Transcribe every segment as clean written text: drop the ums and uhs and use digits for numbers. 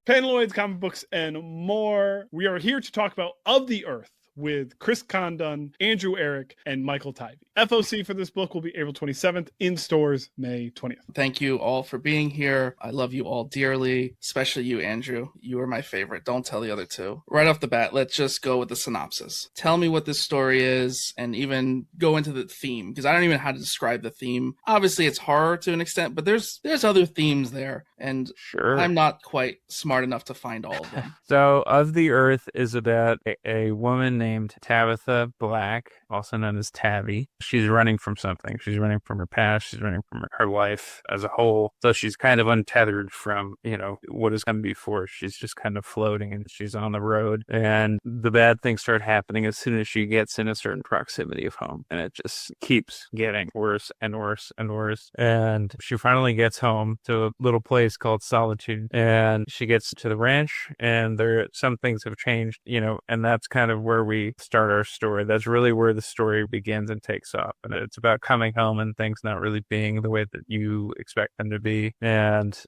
Paneloids, comic books, and more. We are here to talk about Of the Earth with Chris Condon, Andrew Ehrich, and Michael Tivey. FOC for this book will be April 27th, in stores May 20th. Thank you all for being here. I love you all dearly, especially you, Andrew. You are my favorite. Don't tell the other two. Right off the bat, let's just go with the synopsis. Tell me what this story is, and even go into the theme, because I don't even know how to describe the theme. Obviously, it's horror to an extent, but there's other themes there, and sure, I'm not quite smart enough to find all of them. So, Of the Earth is about a woman named Tabitha Black, also known as Tabby. She's running from something. She's running from her past. She's running from her life as a whole. So she's kind of untethered from, what has come before. She's just kind of floating, and she's on the road. And the bad things start happening as soon as she gets in a certain proximity of home. And it just keeps getting worse and worse and worse. And she finally gets home to a little place called Solitude. And she gets to the ranch, and some things have changed, and that's kind of where we start our story. That's really where the story begins and takes off. And it's about coming home and things not really being the way that you expect them to be. And,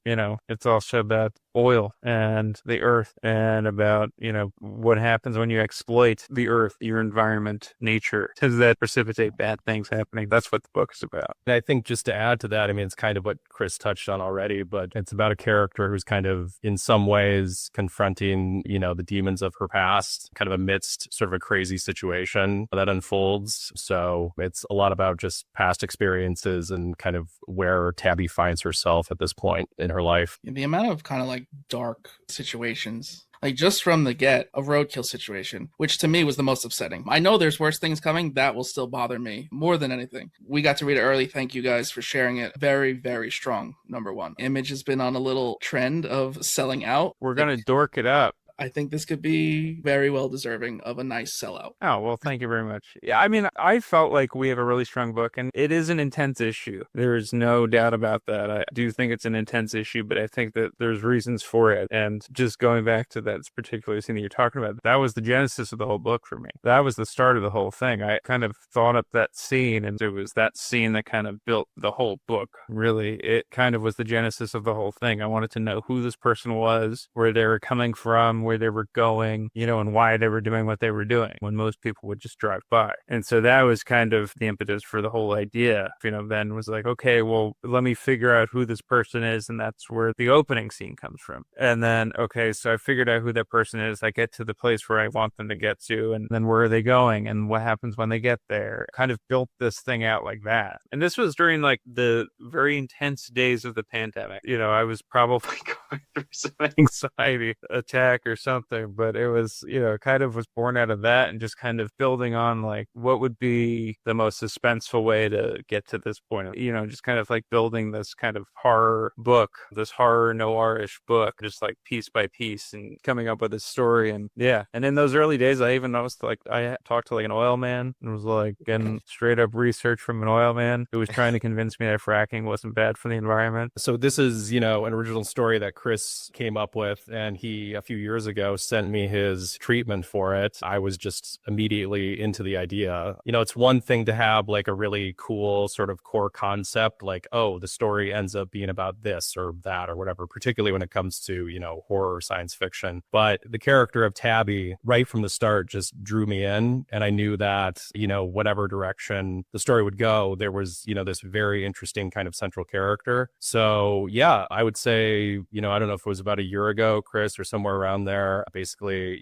it's also about oil and the earth, and about, what happens when you exploit the earth, your environment, nature. Does that precipitate bad things happening? That's what the book is about. And I think just to add to that, it's kind of what Chris touched on already, but it's about a character who's kind of in some ways confronting, the demons of her past, kind of amidst sort of a crazy situation that unfolds. So it's a lot about just past experiences and kind of where Tabby finds herself at this point in her life. The amount of kind of like dark situations, like just from the get, a roadkill situation, which to me was the most upsetting. I know there's worse things coming. That will still bother me more than anything. We got to read it early. Thank you guys for sharing it. Very, very strong. Number one. Image has been on a little trend of selling out. We're going to dork it up. I think this could be very well deserving of a nice sellout. Oh, well, thank you very much. Yeah, I felt like we have a really strong book, and it is an intense issue. There is no doubt about that. I do think it's an intense issue, but I think that there's reasons for it. And just going back to that particular scene that you're talking about, that was the genesis of the whole book for me. That was the start of the whole thing. I kind of thought up that scene, and it was that scene that kind of built the whole book. Really, it kind of was the genesis of the whole thing. I wanted to know who this person was, where they were coming from, where they were going, and why they were doing what they were doing when most people would just drive by. And so that was kind of the impetus for the whole idea, then was like, okay, well, let me figure out who this person is. And that's where the opening scene comes from. And then, okay, so I figured out who that person is. I get to the place where I want them to get to, and then where are they going and what happens when they get there? Kind of built this thing out like that. And this was during like the very intense days of the pandemic. I was probably going through some anxiety attack or something. But it was, kind of was born out of that, and just kind of building on like what would be the most suspenseful way to get to this point. Just kind of like building this kind of horror book, this horror noir-ish book, just like piece by piece, and coming up with a story. And yeah, and in those early days, I even noticed like I talked to like an oil man, and was like getting straight up research from an oil man who was trying to convince me that fracking wasn't bad for the environment. So this is, an original story that Chris came up with, and he a few years ago sent me his treatment for it. I was just immediately into the idea. It's one thing to have like a really cool sort of core concept, like, oh, the story ends up being about this or that or whatever, particularly when it comes to, horror, science fiction. But the character of Tabby right from the start just drew me in. And I knew that, whatever direction the story would go, there was, this very interesting kind of central character. So yeah, I would say, I don't know if it was about a year ago, Chris, or somewhere around there. Basically,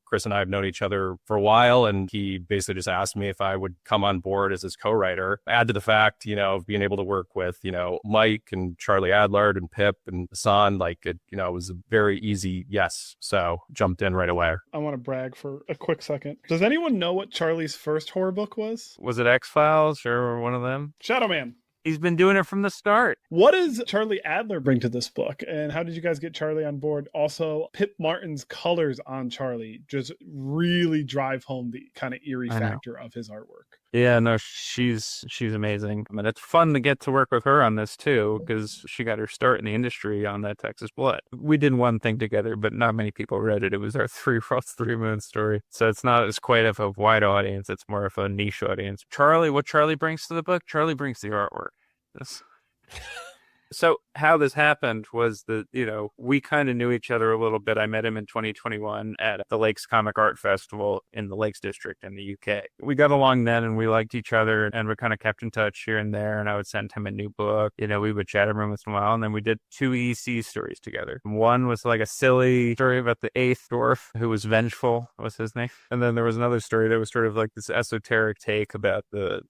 Chris and I have known each other for a while, and he basically just asked me if I would come on board as his co-writer. Add to the fact, of being able to work with, Mike and Charlie Adlard and Pip and Hassan, like it was a very easy yes. So jumped in right away. I want to brag for a quick second. Does anyone know what Charlie's first horror book was? Was it X-Files or one of them? Shadow Man. He's been doing it from the start. What does Charlie Adler bring to this book? And how did you guys get Charlie on board? Also, Pip Martin's colors on Charlie just really drive home the kind of eerie factor of his artwork. Yeah, no, she's amazing. It's fun to get to work with her on this too, because she got her start in the industry on that Texas Blood. We did one thing together, but not many people read it. It was our Three Moon story. So it's not as quite of a wide audience. It's more of a niche audience. What Charlie brings to the book? Charlie brings the artwork. So how this happened was that, we kind of knew each other a little bit. I met him in 2021 at the Lakes Comic Art Festival in the Lakes District in the UK. We got along then and we liked each other and we kind of kept in touch here and there. And I would send him a new book. We would chat every once in a while. And then we did 2 EC stories together. One was like a silly story about the eighth dwarf who was vengeful, was his name. And then there was another story that was sort of like this esoteric take about the,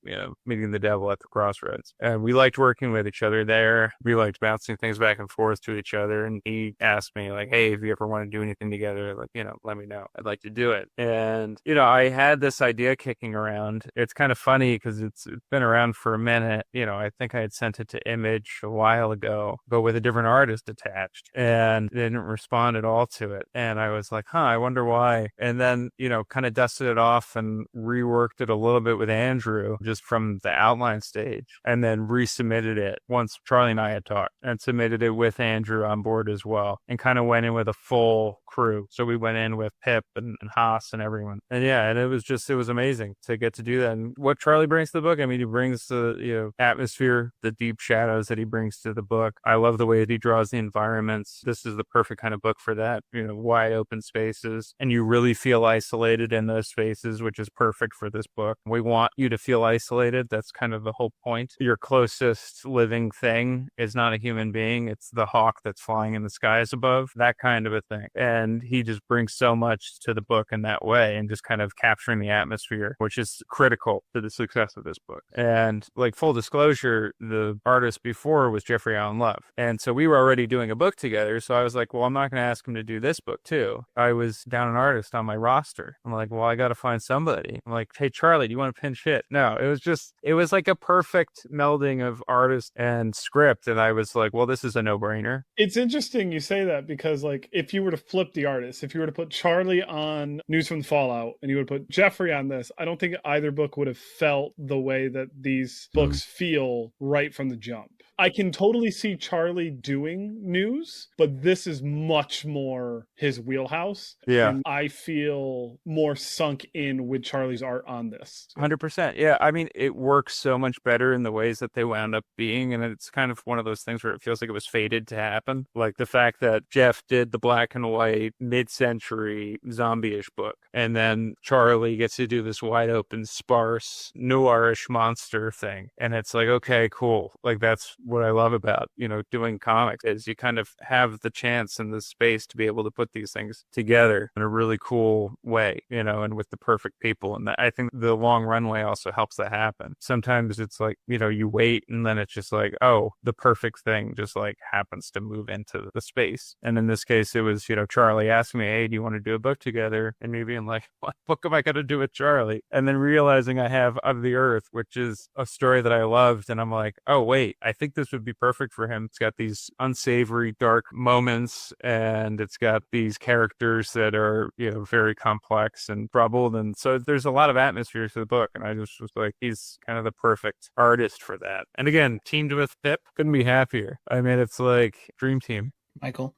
meeting the devil at the crossroads. And we liked working with each other there. We liked bouncing things back and forth to each other. And he asked me like, hey, if you ever want to do anything together, like, let me know. I'd like to do it. And, I had this idea kicking around. It's kind of funny because it's been around for a minute. I think I had sent it to Image a while ago, but with a different artist attached, and they didn't respond at all to it. And I was like, I wonder why. And then, kind of dusted it off and reworked it a little bit with Andrew just from the outline stage, and then resubmitted it once Charlie and I had talked, and submitted it with Andrew on board as well, and kind of went in with a full crew. So we went in with Pip and Haas and everyone. And and it was amazing to get to do that. And what Charlie brings to the book, he brings the, atmosphere, the deep shadows that he brings to the book. I love the way that he draws the environments. This is the perfect kind of book for that, wide open spaces. And you really feel isolated in those spaces, which is perfect for this book. We want you to feel isolated. That's kind of the whole point. Your closest living thing is not a human being. It's the hawk that's flying in the skies above, that kind of a thing. And he just brings so much to the book in that way, and just kind of capturing the atmosphere, which is critical to the success of this book. And like full disclosure, the artist before was Jeffrey Allen Love. And so we were already doing a book together. So I was like, well, I'm not going to ask him to do this book too. I was down an artist on my roster. I'm like, well, I got to find somebody. I'm like, hey, Charlie, do you want to pinch hit? No, it was like a perfect melding of artist and script. And I was like, well, this is a no-brainer. It's interesting you say that because like if you were to flip the artist, if you were to put Charlie on News from the Fallout and you would put Jeffrey on this, I don't think either book would have felt the way that these books feel right from the jump. I can totally see Charlie doing news, but this is much more his wheelhouse. Yeah. And I feel more sunk in with Charlie's art on this. 100%. Yeah. It works so much better in the ways that they wound up being. And it's kind of one of those things where it feels like it was fated to happen. Like the fact that Jeff did the black and white mid-century zombie-ish book. And then Charlie gets to do this wide open, sparse, noirish monster thing. And it's like, okay, cool. Like that's what I love about, doing comics is you kind of have the chance and the space to be able to put these things together in a really cool way, and with the perfect people. And I think the long runway also helps that happen. Sometimes it's like, you wait and then it's just like, oh, the perfect thing just like happens to move into the space. And in this case, it was, Charlie asking me, hey, do you want to do a book together? And me being like, what book am I going to do with Charlie? And then realizing I have Of the Earth, which is a story that I loved. And I'm like, oh, wait, I think this would be perfect for him. It's got these unsavory, dark moments, and it's got these characters that are, very complex and troubled. And so there's a lot of atmosphere to the book. And I just was like, he's kind of the perfect artist for that. And again, teamed with Pip, couldn't be happier. It's like dream team. Michael.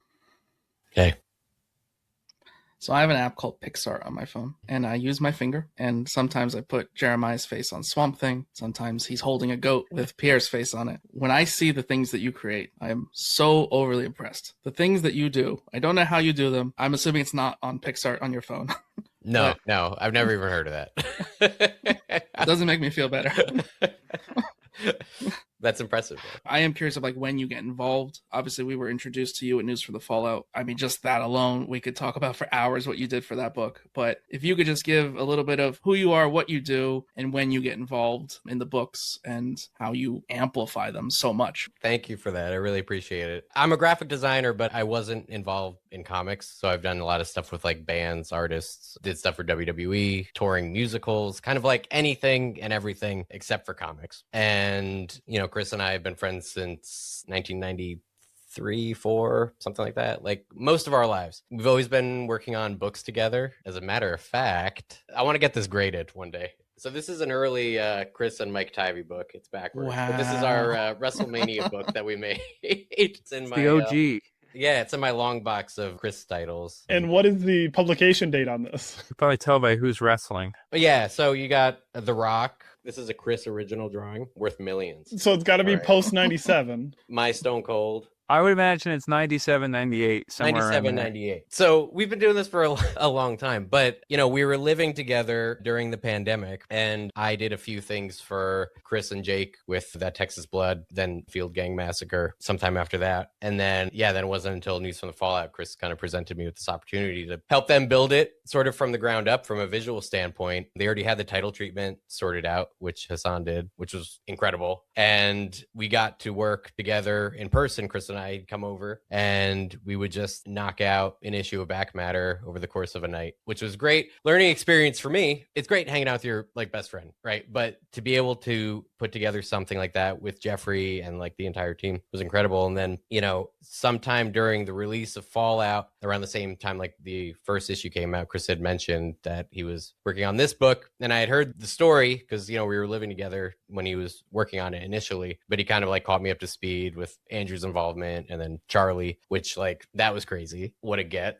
Okay. So I have an app called Pixar on my phone, and I use my finger, and sometimes I put Jeremiah's face on Swamp Thing. Sometimes he's holding a goat with Pierre's face on it. When I see the things that you create, I am so overly impressed. The things that you do, I don't know how you do them. I'm assuming it's not on Pixar on your phone. No, I've never even heard of that. It doesn't make me feel better. That's impressive. Bro. I am curious of when you get involved. Obviously, we were introduced to you at News for the Fallout. Just that alone, we could talk about for hours what you did for that book. But if you could just give a little bit of who you are, what you do, and when you get involved in the books and how you amplify them so much. Thank you for that. I really appreciate it. I'm a graphic designer, but I wasn't involved in comics. So I've done a lot of stuff with bands, artists, did stuff for WWE, touring musicals, kind of like anything and everything except for comics. And, Chris and I have been friends since 1993, 4, something like that. Like most of our lives. We've always been working on books together. As a matter of fact, I want to get this graded one day. So this is an early Chris and Mike Tivey book. It's backwards. Wow. But this is our WrestleMania book that we made. It's in my The OG. Yeah, it's in my long box of Chris titles. And what is the publication date on this? You can probably tell by who's wrestling. But yeah, so you got The Rock, This is a Chris original drawing worth millions. So it's got to be All right. post 97. My Stone Cold. I would imagine it's 97, 98, somewhere 97, around there. 98. So we've been doing this for a long time, but we were living together during the pandemic, and I did a few things for Chris and Jake with that Texas Blood, then Field Gang Massacre sometime after that. And then, then it wasn't until News from the Fallout, Chris kind of presented me with this opportunity to help them build it sort of from the ground up from a visual standpoint. They already had the title treatment sorted out, which Hassan did, which was incredible. And we got to work together in person. Chris and I'd come over and we would just knock out an issue of back matter over the course of a night, which was great learning experience for me. It's great hanging out with your best friend, right? But to be able to put together something like that with Jeffrey and the entire team was incredible. And then, sometime during the release of Fallout, around the same time the first issue came out, Chris had mentioned that he was working on this book, and I had heard the story because we were living together when he was working on it initially, but he kind of caught me up to speed with Andrew's involvement and then Charlie, which that was crazy. What a get.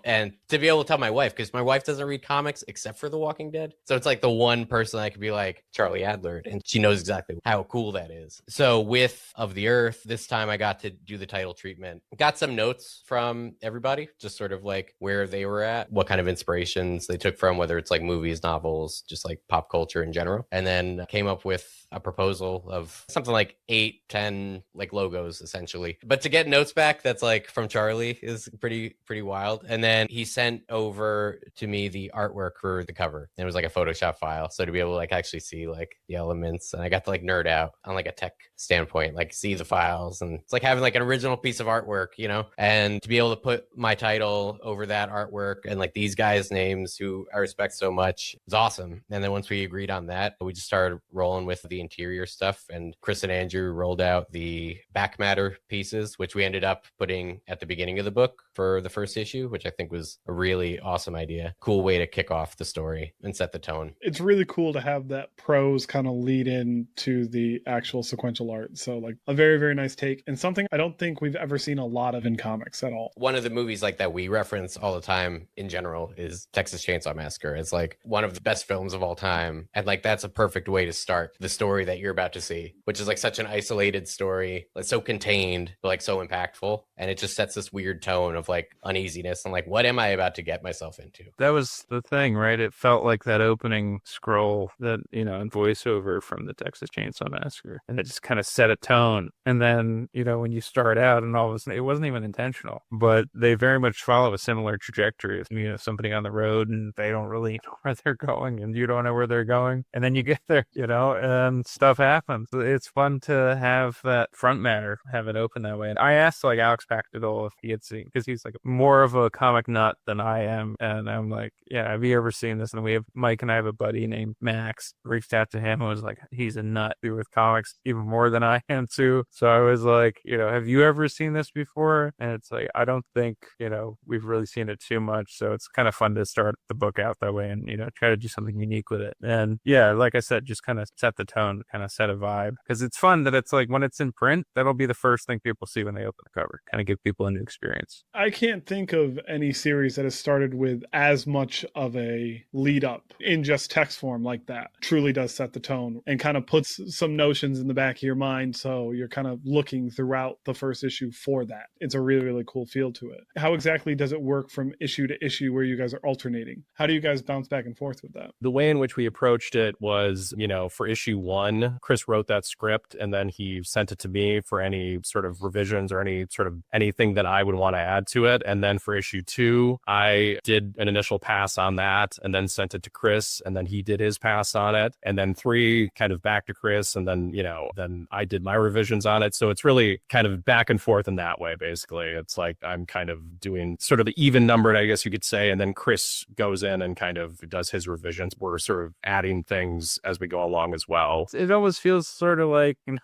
And to be able to tell my wife, because my wife doesn't read comics except for The Walking Dead. So it's the one person I could be Charlie Adler, and she knows exactly how cool that is. So with Of the Earth, this time I got to do the title treatment. Got some notes from everybody, just sort of where they were at, what kind of inspirations they took from, whether it's movies, novels, just pop culture in general. And then came up with a proposal of something 8, 10 logos essentially. But to get notes back, that's from Charlie is pretty wild. And then he sent over to me the artwork for the cover. And it was a Photoshop file. So to be able to actually see the elements, and I got to nerd out on a tech standpoint, see the files, and it's having an original piece of artwork, and to be able to put my title over that artwork and these guys' names who I respect so much is awesome. And then once we agreed on that, we just started rolling with the interior stuff, and Chris and Andrew rolled out the back matter pieces, which we ended up putting at the beginning of the book for the first issue, which I think was a really awesome idea. Cool way to kick off the story and set the tone. It's really cool to have that prose kind of lead in to the actual sequential art. So a very, very nice take, and something I don't think we've ever seen a lot of in comics at all. One of the movies that we reference all the time in general is Texas Chainsaw Massacre. It's one of the best films of all time. And that's a perfect way to start the story that you're about to see, which is such an isolated story, so contained, but so impactful. And it just sets this weird tone of uneasiness and what am I about to get myself into? That was the thing, right? It felt like that opening scroll that, in voiceover from the Texas Chainsaw Massacre. And it just kind of set a tone. And then, when you start out and all of a sudden, it wasn't even intentional, but they very much follow a similar trajectory. Somebody on the road and they don't really know where they're going and you don't know where they're going. And then you get there, and stuff happens. It's fun to have that front matter, have it open that way. And I asked Alex Pactadol if he had seen, because he's more of a comic nut than I am. And I'm yeah, have you ever seen this? And Mike and I have a buddy named Max, reached out to him and was he's a nut with comics even more than I am too. So I was have you ever seen this before? And it's I don't think, we've really seen it too much. So it's kind of fun to start the book out that way and, try to do something unique with it. And yeah, like I said, just kind of set the tone, kind of set a vibe, because it's fun that it's when it's in print, that'll be the first thing people see when they open the cover, kind of give people a new experience. I can't think of any series that has started with as much of a lead up in just text form like that. Truly does set the tone and kind of puts some notions in the back of your mind. So you're kind of looking throughout the first issue for that. It's a really, really cool feel to it. How exactly does it work from issue to issue where you guys are alternating? How do you guys bounce back and forth with that? The way in which we approached it was, for issue 1, Chris wrote that script and then he sent it to me for any sort of revisions or anything that I would want to add to it. And then for issue 2, I did an initial pass on that and then sent it to Chris, and then he did his pass on it. And then 3 kind of back to Chris, and then, then I did my revisions on it. So it's really kind of back and forth in that way, basically. It's I'm kind of doing sort of the even numbered, I guess you could say, and then Chris goes in and kind of does his revisions. We're sort of adding things as we go along as well. It almost feels sort of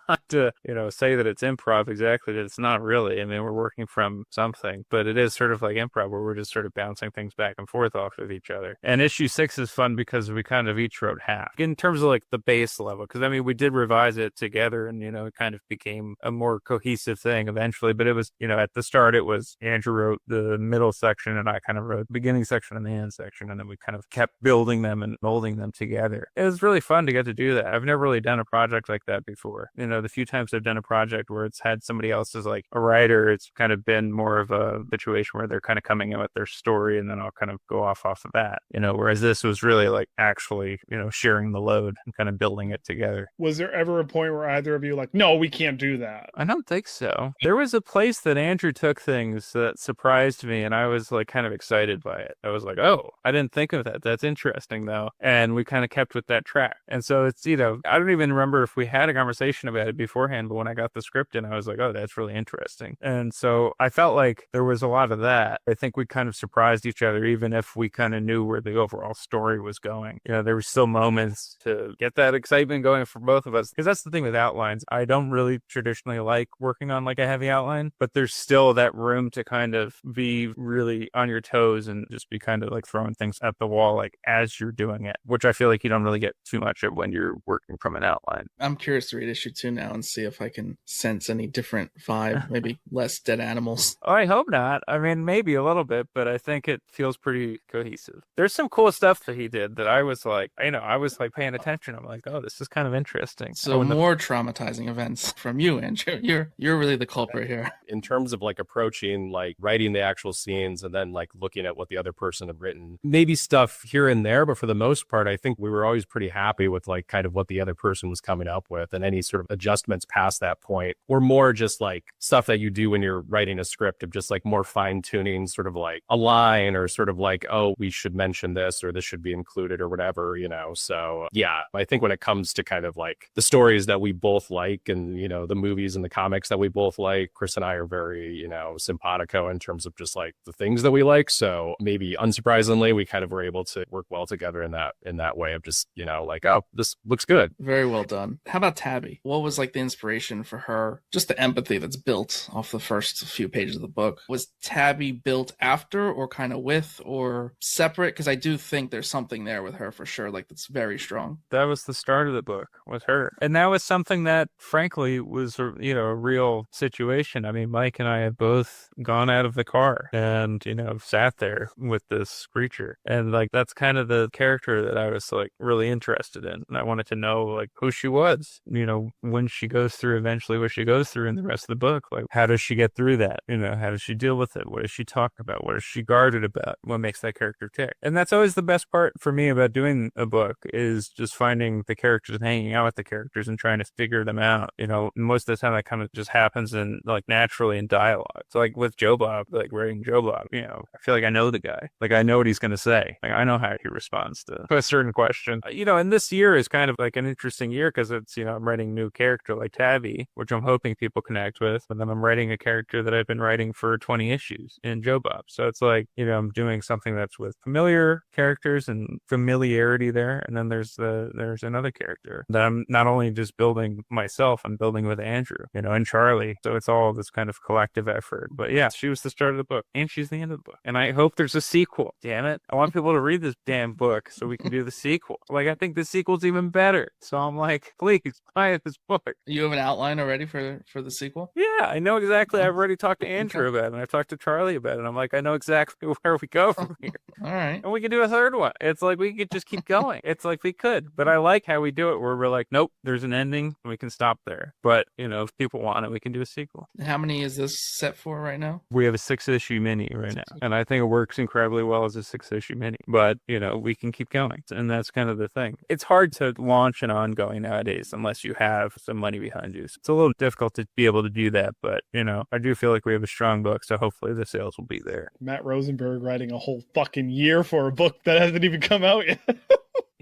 not to, say that it's improv exactly, that it's not really. I mean, we're working from something, but it is sort of improv where we're just sort of bouncing things back and forth off of each other. And issue 6 is fun because we kind of each wrote half in terms of like the base level. Because I mean, we did revise it together and, it kind of became a more cohesive thing eventually. But it was, at the start, it was Andrew wrote the middle section and I kind of wrote the beginning section and the end section. And then we kind of kept building them and molding them together. It was really fun to get to do that. I've never really done a project like that before. The few times I've done a project where it's had somebody else as like a writer, it's kind of been more of a situation where they're kind of coming in with their story and then I'll kind of go off of that, whereas this was really like actually, sharing the load and kind of building it together. Was there ever a point where either of you like, no, we can't do that? I don't think so. There was a place that Andrew took things that surprised me and I was like kind of excited by it. I was like, oh, I didn't think of that. That's interesting though. And we kind of kept with that track. And so it's, I don't even remember if we had a conversation about it beforehand, but when I got the script in, I was like, oh, that's really interesting. And so I felt like there was a lot of that. I think we kind of surprised each other, even if we kind of knew where the overall story was going. There were still moments to get that excitement going for both of us. Because that's the thing with outlines. I don't really traditionally like working on like a heavy outline, but there's still that room to kind of be really on your toes and just be kind of like throwing things at the wall like as you're doing it, which I feel like you don't really get too much of when you're working from an outline. I'm curious to read issue 2 now and see if I can sense any different vibe, maybe less dead animals. Oh, I hope not. I mean, maybe a little bit, but I think it feels pretty cohesive. There's some cool stuff that he did that I was like, I was like paying attention. I'm like, oh, this is kind of interesting. So more traumatizing events from you, Andrew. You're really the culprit here. In terms of like approaching, like writing the actual scenes and then like looking at what the other person had written, maybe stuff here and there, but for the most part, I think we were always pretty happy with like kind of what the other person was coming up with, and any sort of adjustments past that point were more just like stuff that you do when you're writing a script of just like more fine tuning, sort of like a line or sort of like, oh, we should mention this or this should be included or whatever, So yeah, I think when it comes to kind of like the stories that we both like and, the movies and the comics that we both like, Chris and I are very, simpatico in terms of just like the things that we like. So maybe unsurprisingly, we kind of were able to work well together in that way of just, like, oh, this looks good. Very well done. How about Tabby? What was like the inspiration for her? Just the empathy that's built off the first few pages of the book. Was Tabby built after or kind of with or separate? Because I do think there's something there with her for sure. Like that's very strong. That was the start of the book with her. And that was something that frankly was, a real situation. I mean, Mike and I have both gone out of the car and, sat there with this creature. And like, that's kind of the character that I was like really interested in. And I wanted to know like who she was, when she goes through eventually what she goes through in the rest of the book. Like, how does she get through that? How does she deal with it? What does she talk about? What is she guarded about? What makes that character tick? And that's always the best part for me about doing a book is just finding the characters and hanging out with the characters and trying to figure them out. Most of the time that kind of just happens in like naturally in dialogue. So like with Joe Bob, like writing Joe Bob, I feel like I know the guy. Like I know what he's going to say. Like I know how he responds to a certain question. And this year is kind of like an interesting year because it's, I'm writing a new character like Tabby, which I'm hoping people connect with. But then I'm writing a character that I've been writing for 20 issues in Joe Bob. So it's like, I'm doing something that's with familiar characters and familiarity there. And then there's another character that I'm not only just building myself, I'm building with Andrew, and Charlie. So it's all this kind of collective effort. But yeah, she was the start of the book and she's the end of the book. And I hope there's a sequel. Damn it. I want people to read this damn book so we can do the sequel. Like, I think the sequel's even better. So I'm like, please buy this book. You have an outline already for the sequel? Yeah, I know exactly. I've already talked to Andrew about it and I've talked to Charlie about it. I'm like, I know exactly where we go from here. All right. And we can do a third one. It's like we could just keep going. It's like we could. But I like how we do it where we're like, nope, there's an ending and we can stop there. But, if people want it, we can do a sequel. How many is this set for right now? We have a 6-issue mini right now. And I think it works incredibly well as a 6-issue mini. But, we can keep going. And that's kind of the thing. It's hard to launch an ongoing nowadays unless you have some money behind you. So it's a little difficult to be able to do that. But, I do feel like we have a strong book. So hopefully the sales will be there. Matt Rosenberg writing a whole fucking year for a book that hasn't even come out yet.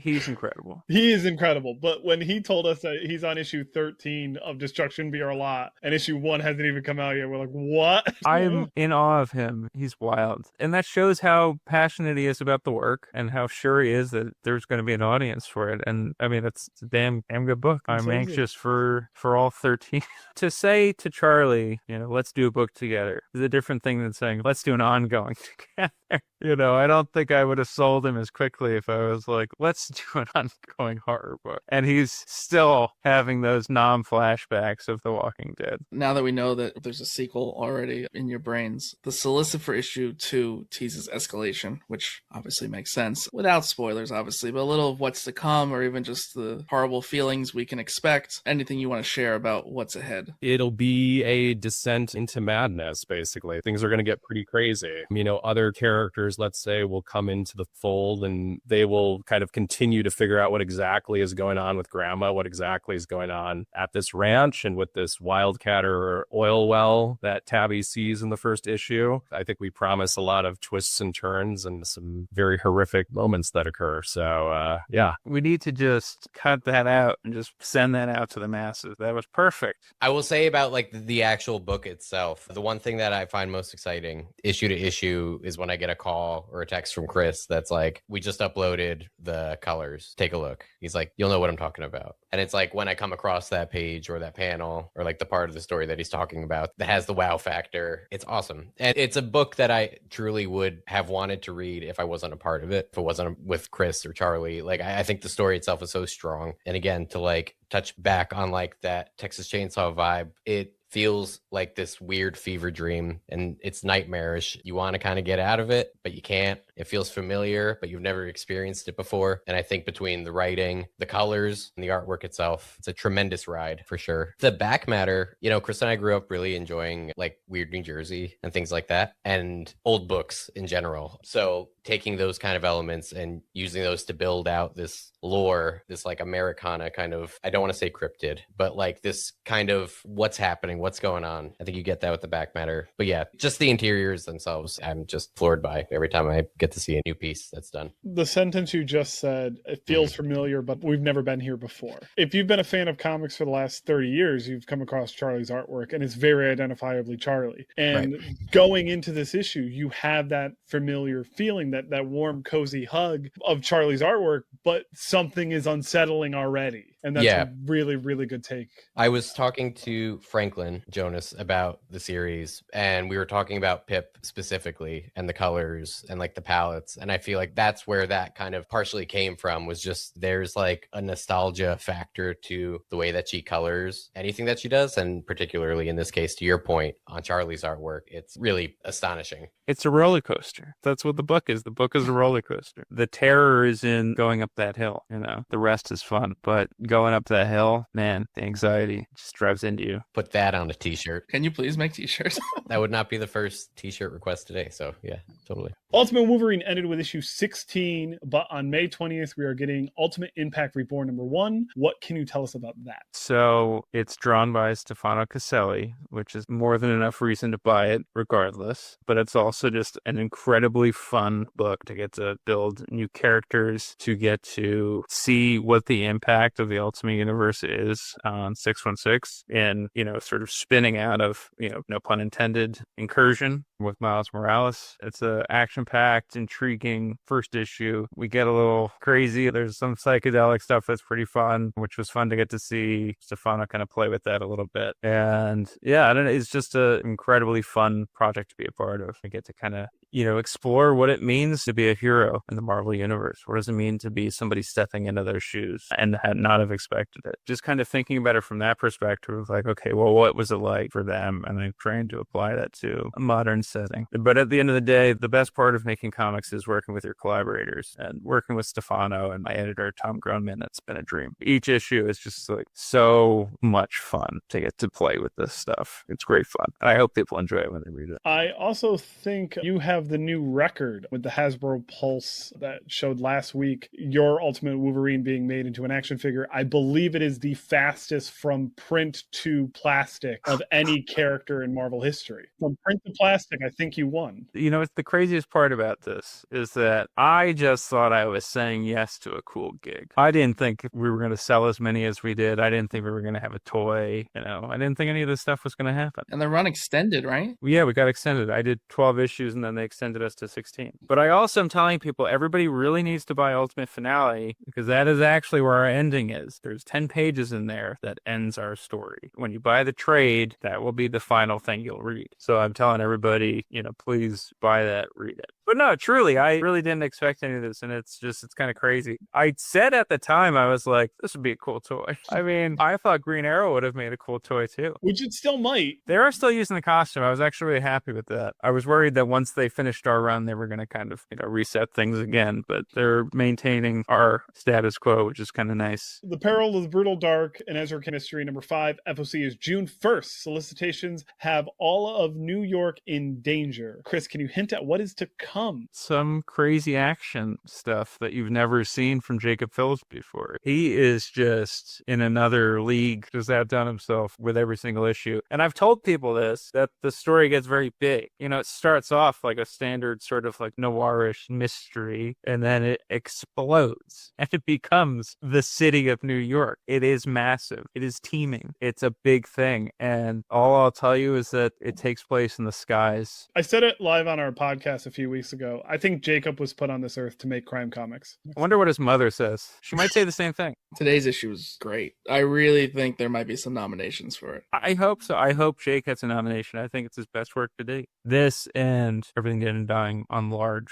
He's incredible. He is incredible. But when he told us that he's on issue 13 of Destruction Be Our Lot and issue 1 hasn't even come out yet, we're like, what? I'm in awe of him. He's wild. And that shows how passionate he is about the work and how sure he is that there's going to be an audience for it. And I mean, it's a damn good book. I'm anxious for all 13. To say to Charlie, let's do a book together is a different thing than saying, let's do an ongoing together. I don't think I would have sold him as quickly if I was like, let's do an ongoing horror book. And he's still having those flashbacks of The Walking Dead. Now that we know that there's a sequel already in your brains, the solicit for issue 2 teases escalation, which obviously makes sense. Without spoilers, obviously, but a little of what's to come or even just the horrible feelings we can expect. Anything you want to share about what's ahead? It'll be a descent into madness, basically. Things are going to get pretty crazy. Other characters, let's say, will come into the fold and they will kind of continue to figure out what exactly is going on with Grandma, what exactly is going on at this ranch and with this wildcat or oil well that Tabby sees in the first issue. I think we promise a lot of twists and turns and some very horrific moments that occur. So, yeah. We need to just cut that out and just send that out to the masses. That was perfect. I will say about like the actual book itself, the one thing that I find most exciting issue to issue is when I get a call or a text from Chris that's like, we just uploaded the colors. Take a look. He's like, you'll know what I'm talking about. And it's like when I come across that page or that panel or like the part of the story that he's talking about that has the wow factor, it's awesome. And it's a book that I truly would have wanted to read if I wasn't a part of it, if it wasn't with Chris or Charlie. Like, I think the story itself is so strong. And again, to like touch back on like that Texas Chainsaw vibe, it feels like this weird fever dream and it's nightmarish. You want to kind of get out of it, but you can't. It feels familiar, but you've never experienced it before. And I think between the writing, the colors, and the artwork itself, it's a tremendous ride for sure. The back matter, Chris and I grew up really enjoying like Weird New Jersey and things like that and old books in general. So taking those kind of elements and using those to build out this lore, this like Americana kind of, I don't want to say cryptid, but like this kind of what's happening, what's going on. I think you get that with the back matter. But yeah, just the interiors themselves, I'm just floored by every time I get to see a new piece that's done. The sentence you just said, it feels familiar, but we've never been here before. If you've been a fan of comics for the last 30 years, you've come across Charlie's artwork, and it's very identifiably Charlie. And going into this issue, you have that familiar feeling, that warm, cozy hug of Charlie's artwork, but something is unsettling already. And that's a really, really good take. I was talking to Franklin Jonas about the series, and we were talking about Pip specifically and the colors and like the palettes. And I feel like that's where that kind of partially came from, was just there's like a nostalgia factor to the way that she colors anything that she does. And particularly in this case, to your point on Charlie's artwork, it's really astonishing. It's a roller coaster. That's what the book is. The book is a roller coaster. The terror is in going up that hill. The rest is fun, but going up that hill, man, the anxiety just drives into you. Put that on a t-shirt. Can you please make t-shirts? That would not be the first t-shirt request today. So yeah, totally. Ultimate Wolverine ended with issue 16, but on May 20th, we are getting Ultimate Impact Reborn #1. What can you tell us about that? So it's drawn by Stefano Caselli, which is more than enough reason to buy it regardless. But it's also just an incredibly fun book to get to build new characters, to get to see what the impact of the Ultimate Universe is on 616 and, sort of spinning out of, no pun intended, incursion with Miles Morales. It's a action-packed, intriguing first issue. We get a little crazy. There's some psychedelic stuff that's pretty fun, which was fun to get to see Stefano kind of play with that a little bit. And yeah, I don't know, it's just an incredibly fun project to be a part of. I get to kind of, explore what it means to be a hero in the Marvel Universe. What does it mean to be somebody stepping into their shoes and not have expected it? Just kind of thinking about it from that perspective of like, okay, well, what was it like for them? And then trying to apply that to a modern setting. But at the end of the day, the best part of making comics is working with your collaborators, and working with Stefano and my editor, Tom Groneman. It's been a dream. Each issue is just like so much fun to get to play with this stuff. It's great fun. And I hope people enjoy it when they read it. I also think you have the new record with the Hasbro Pulse that showed last week, your Ultimate Wolverine being made into an action figure. I believe it is the fastest from print to plastic of any character in Marvel history. From print to plastic, I think you won. It's the craziest part about this is that I just thought I was saying yes to a cool gig. I didn't think we were going to sell as many as we did. I didn't think we were going to have a toy. I didn't think any of this stuff was going to happen. And the run extended, right? Yeah, we got extended. I did 12 issues and then they extended us to 16. But I also am telling people, everybody really needs to buy Ultimate Finale because that is actually where our ending is. There's 10 pages in there that ends our story. When you buy the trade, that will be the final thing you'll read. So I'm telling everybody, please buy that, read it. But no, truly, I really didn't expect any of this, and it's kind of crazy. I said at the time, I was like, this would be a cool toy. I mean, I thought Green Arrow would have made a cool toy, too. Which it still might. They are still using the costume. I was actually really happy with that. I was worried that once they finished our run, they were going to kind of, reset things again, but they're maintaining our status quo, which is kind of nice. The Peril of the Brutal Dark and Ezra Cain Mystery #5 FOC is June 1st. Solicitations have all of New York in danger. Chris, can you hint at what is to come? Some crazy action stuff that you've never seen from Jacob Phillips before. He is just in another league, just outdone himself with every single issue. And I've told people this, that the story gets very big. It starts off like a standard sort of like noirish mystery, and then it explodes and it becomes the city of New York. It is massive. It is teeming. It's a big thing. And all I'll tell you is that it takes place in the skies. I said it live on our podcast a few weeks ago. I think Jacob was put on this earth to make crime comics. I wonder what his mother says. She might say the same thing. Today's issue was great. I really think there might be some nominations for it. I hope so. I hope Jake gets a nomination. I think it's his best work to date. This and Everything Dead and Dying on large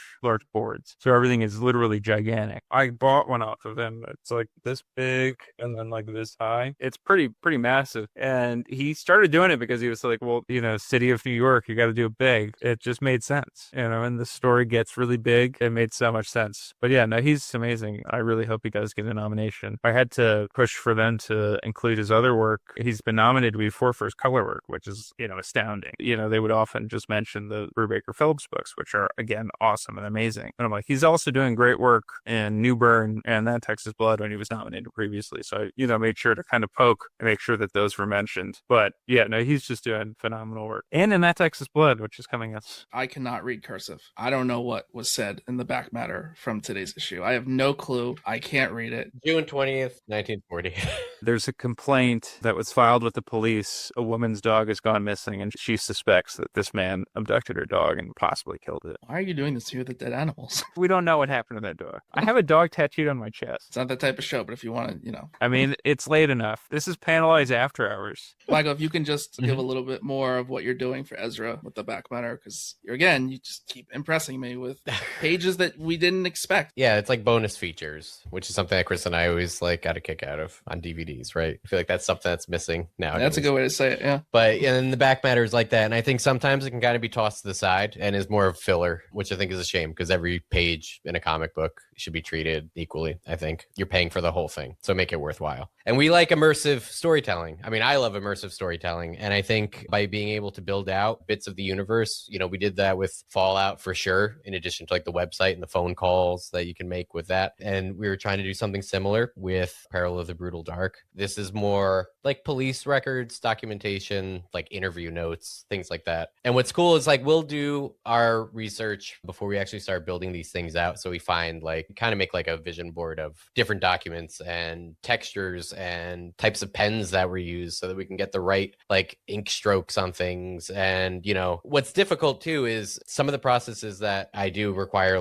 boards. So everything is literally gigantic. I bought one off of him. It's like this big and then like this high. It's pretty massive. And he started doing it because he was like, well, city of New York, you got to do it big. It just made sense, and the story gets really big. It made so much sense. But yeah, no, he's amazing. I really hope he does get a nomination. I had to push for them to include his other work. He's been nominated before for his color work, which is, astounding. They would often just mention the Brubaker Phillips books, which are, again, awesome and amazing. And I'm like, he's also doing great work in New Bern and That Texas Blood when he was nominated previously. So I, made sure to kind of poke and make sure that those were mentioned. But yeah, no, he's just doing phenomenal work. And in That Texas Blood, which is coming up. I cannot read cursive. I don't know what was said in the back matter from today's issue. I have no clue. I can't read it. June 20th, 1940. There's a complaint that was filed with the police. A woman's dog has gone missing, and she suspects that this man abducted her dog and possibly killed it. Why are you doing this to the dead animals? We don't know what happened to that dog. I have a dog tattooed on my chest. It's not that type of show, but if you want to, I mean, it's late enough. This is Paneloids After Hours. Michael, if you can just give a little bit more of what you're doing for Ezra with the back matter, because you just keep impressing me with pages that we didn't expect. Yeah, it's like bonus features, which is something that Chris and I always got a kick out of on DVDs, right? I feel like that's something that's missing now. That's a good way to say it, yeah. But and the back matter is like that, and I think sometimes it can kind of be tossed to the side and is more of filler, which I think is a shame because every page in a comic book should be treated equally. I think you're paying for the whole thing, so make it worthwhile. And we like immersive storytelling. I mean, I love immersive storytelling, and I think by being able to build out bits of the universe, we did that with Fallout for sure, in addition to like the website and the phone calls that you can make with that. And we were trying to do something similar with Peril of the Brutal Dark. This is more like police records, documentation, like interview notes, things like that. And what's cool is like we'll do our research before we actually start building these things out. So we find kind of make like a vision board of different documents and textures and types of pens that were used so that we can get the right like ink strokes on things. And, what's difficult too is some of the processes that I do require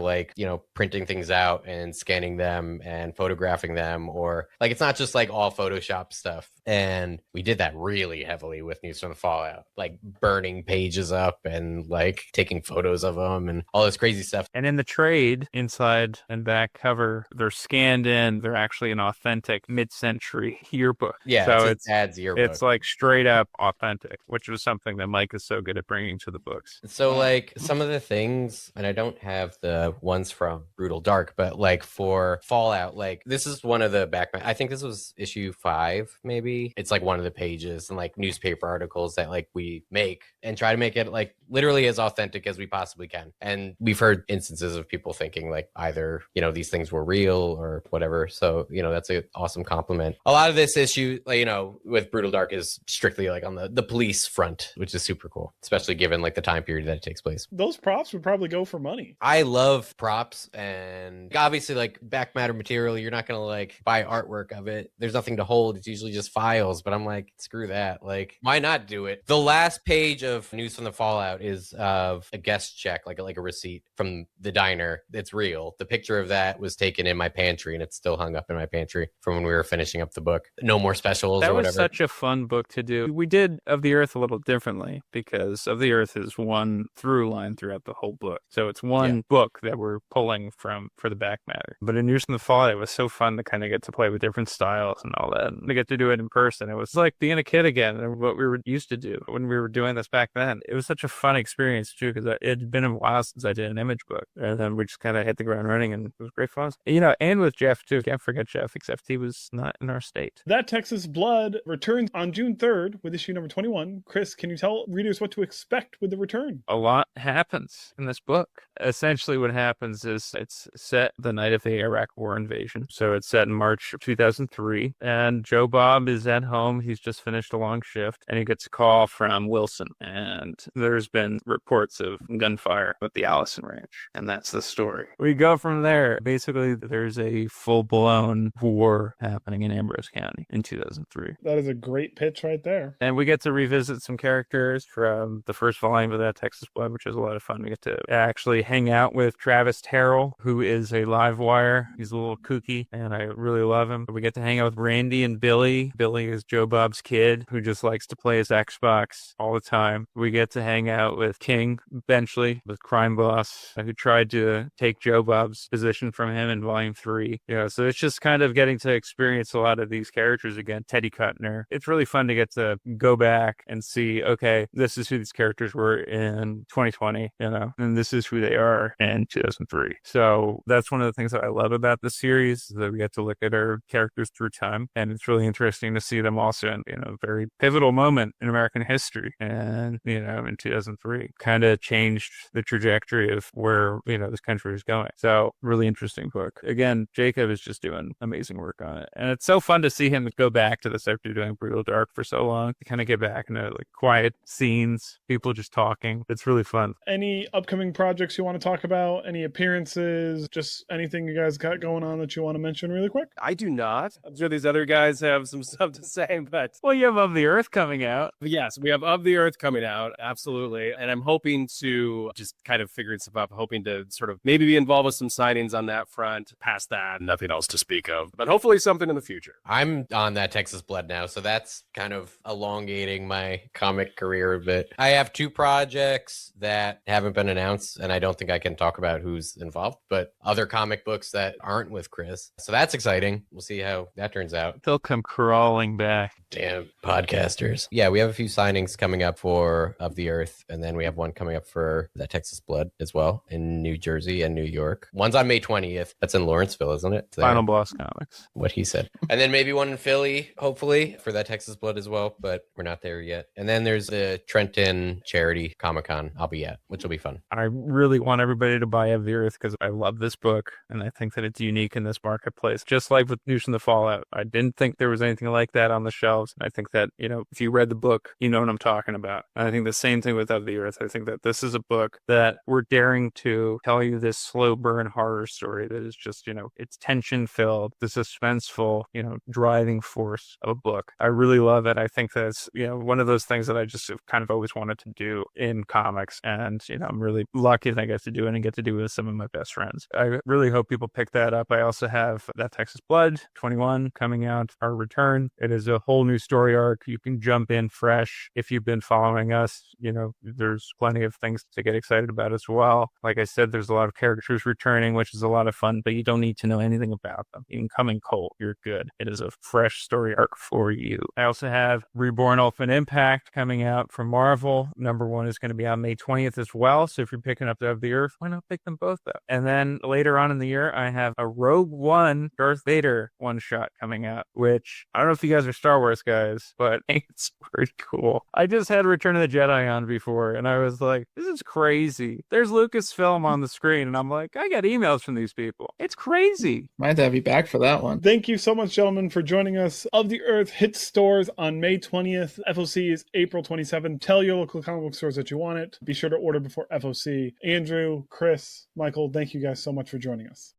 printing things out and scanning them and photographing them, or like it's not just like all Photoshop stuff. And we did that really heavily with News from the Fallout, like burning pages up and like taking photos of them and all this crazy stuff. And in the trade, inside and back cover, they're scanned in. They're actually an authentic mid-century yearbook. Yeah, so it's dad's yearbook. It's like straight up authentic, which was something that Mike is so good at bringing to the books. So like some of the things, and I don't have the ones from Brutal Dark, but like for Fallout, like this is one of the back, I think this was issue 5, maybe. It's like one of the pages and like newspaper articles that like we make and try to make it like literally as authentic as we possibly can. And we've heard instances of people thinking like either, these things were real or whatever. So, that's an awesome compliment. A lot of this issue, like, with Brutal Dark is strictly like on the police front, which is super cool, especially given like the time period that it takes place. Those props would probably go for money. I love props, and obviously like back matter material, you're not going to like buy artwork of it. There's nothing to hold. It's usually just files, but I'm like, screw that. Like, why not do it? The last page of News from the Fallout is of a guest check, like a receipt from the diner. It's real. The picture of that was taken in my pantry, and it's still hung up in my pantry from when we were finishing up the book. No more specials that or whatever. Was such a fun book to do. We did Of the Earth a little differently because Of the Earth is one through line throughout the whole book. So it's one book that we're pulling from for the back matter. But in News from the Fallout, it was so fun to kind of get to play with different styles and all that. And to get to do it in person. It was like being a kid again and what we were used to do when we were doing this back then. It was such a fun experience too because it had been a while since I did an image book. And then we just kind of hit the ground running and it was great fun. And with Jeff too. Can't forget Jeff, except he was not in our state. That Texas Blood returns on June 3rd with issue number 21. Chris, can you tell readers what to expect with the return? A lot happens in this book. Essentially what happens is it's set the night of the Iraq War invasion. So it's set in March of 2003. And Joe Bob is at home. He's just finished a long shift. And he gets a call from Wilson. And there's been reports of gunfire at the Allison Ranch. And that's the story. We go from there. Basically, there's a full-blown war happening in Ambrose County in 2003. That is a great pitch right there. And we get to revisit some characters from the first volume of that Texas Blood, which is a lot of fun. We get to actually hang out with Travis Terrell, who is a live wire. He's a little kooky, and I really love him. We get to hang out with Randy and Billy. Billy is Joe Bob's kid, who just likes to play his Xbox all the time. We get to hang out with King Benchley, the crime boss, who tried to take Joe Bob's position from him in volume 3. So it's just kind of getting to experience a lot of these characters again. Teddy Kuttner. It's really fun to get to go back and see, okay, this is who these characters were in 2020, and this is who they are in 2003. So that's one of the things that I love about the series, that we get to look at our characters through time, and it's really interesting to see them also in a very pivotal moment in American history. And, in 2003, kind of changed the trajectory of where, this country is going. So really interesting book. Again, Jacob is just doing amazing work on it. And it's so fun to see him go back to this after doing Brutal Dark for so long, to kind of get back into like quiet scenes, people just talking. It's really fun. Any upcoming projects you want to talk about? Any appearances? Just anything you guys got going on that you want to mention really quick? I do not. I'm sure these other guys have some stuff to say, but... Well, you have Of the Earth coming out. Yes, we have Of the Earth coming out, absolutely. And I'm hoping to just kind of figure stuff out, hoping to sort of maybe be involved with some signings on that front. Past that, nothing else to speak of, but hopefully something in the future. I'm on that Texas Blood now, so that's kind of elongating my comic career a bit. I have 2 projects that haven't been announced, and I don't think I can talk about who's involved, but other comic books that aren't with Chris. So that's exciting. We'll see how that turns out. They'll come crawling back. Damn podcasters. Yeah, we have a few signings coming up for Of the Earth, and then we have one coming up for that Texas Blood as well in New Jersey and New York. One's on May 20th. That's in Lawrenceville, isn't it? Final Boss Comics. What he said. And then maybe one in Philly, hopefully, for that Texas Blood as well, but we're not there yet. And then there's the Trenton Charity Comic-Con I'll be at, which will be fun. I really want everybody to buy Of the Earth because I love this book, and I think that it's unique in this marketplace. Just like with News from the Fallout, I didn't think there was anything like that on the shelves. And I think that, if you read the book, you know what I'm talking about. And I think the same thing with Of the Earth. I think that this is a book that we're daring to tell you this slow burn horror story that is just, it's tension filled, the suspenseful, driving force of a book. I really love it. I think that's, one of those things that I just have kind of always wanted to do in comics. And, I'm really lucky that I get to do it and get to do it with some of my best friends. I really hope people pick that up. I also have that Texas Blood 21 coming out, our return. It is a whole new story arc. You can jump in fresh. If you've been following us, there's plenty of things to get excited about as well. Like I said, there's a lot of characters returning, which is a lot of fun, but you don't need to know anything about them. You can come in cold. You're good. It is a fresh story arc for you. I also have Reborn Ultimate Impact coming out from Marvel. Number 1 is going to be on May 20th as well. So if you're picking up Of the Earth, why not pick them both up? And then later on in the year, I have a Rogue One Darth Vader one-shot coming out, which I don't know if you guys are Star Wars guys, but it's pretty cool. I just had Return of the Jedi on before, and I was like, this is crazy. There's Lucasfilm on the screen, and I'm like, I got emails from these people. It's crazy. Might have you back for that one. Thank you so much, gentlemen, gentlemen, for joining us. Of the Earth hits stores on May 20th. FOC is April 27th. Tell your local comic book stores that you want it. Be sure to order before FOC. Andrew, Chris, Michael, thank you guys so much for joining us.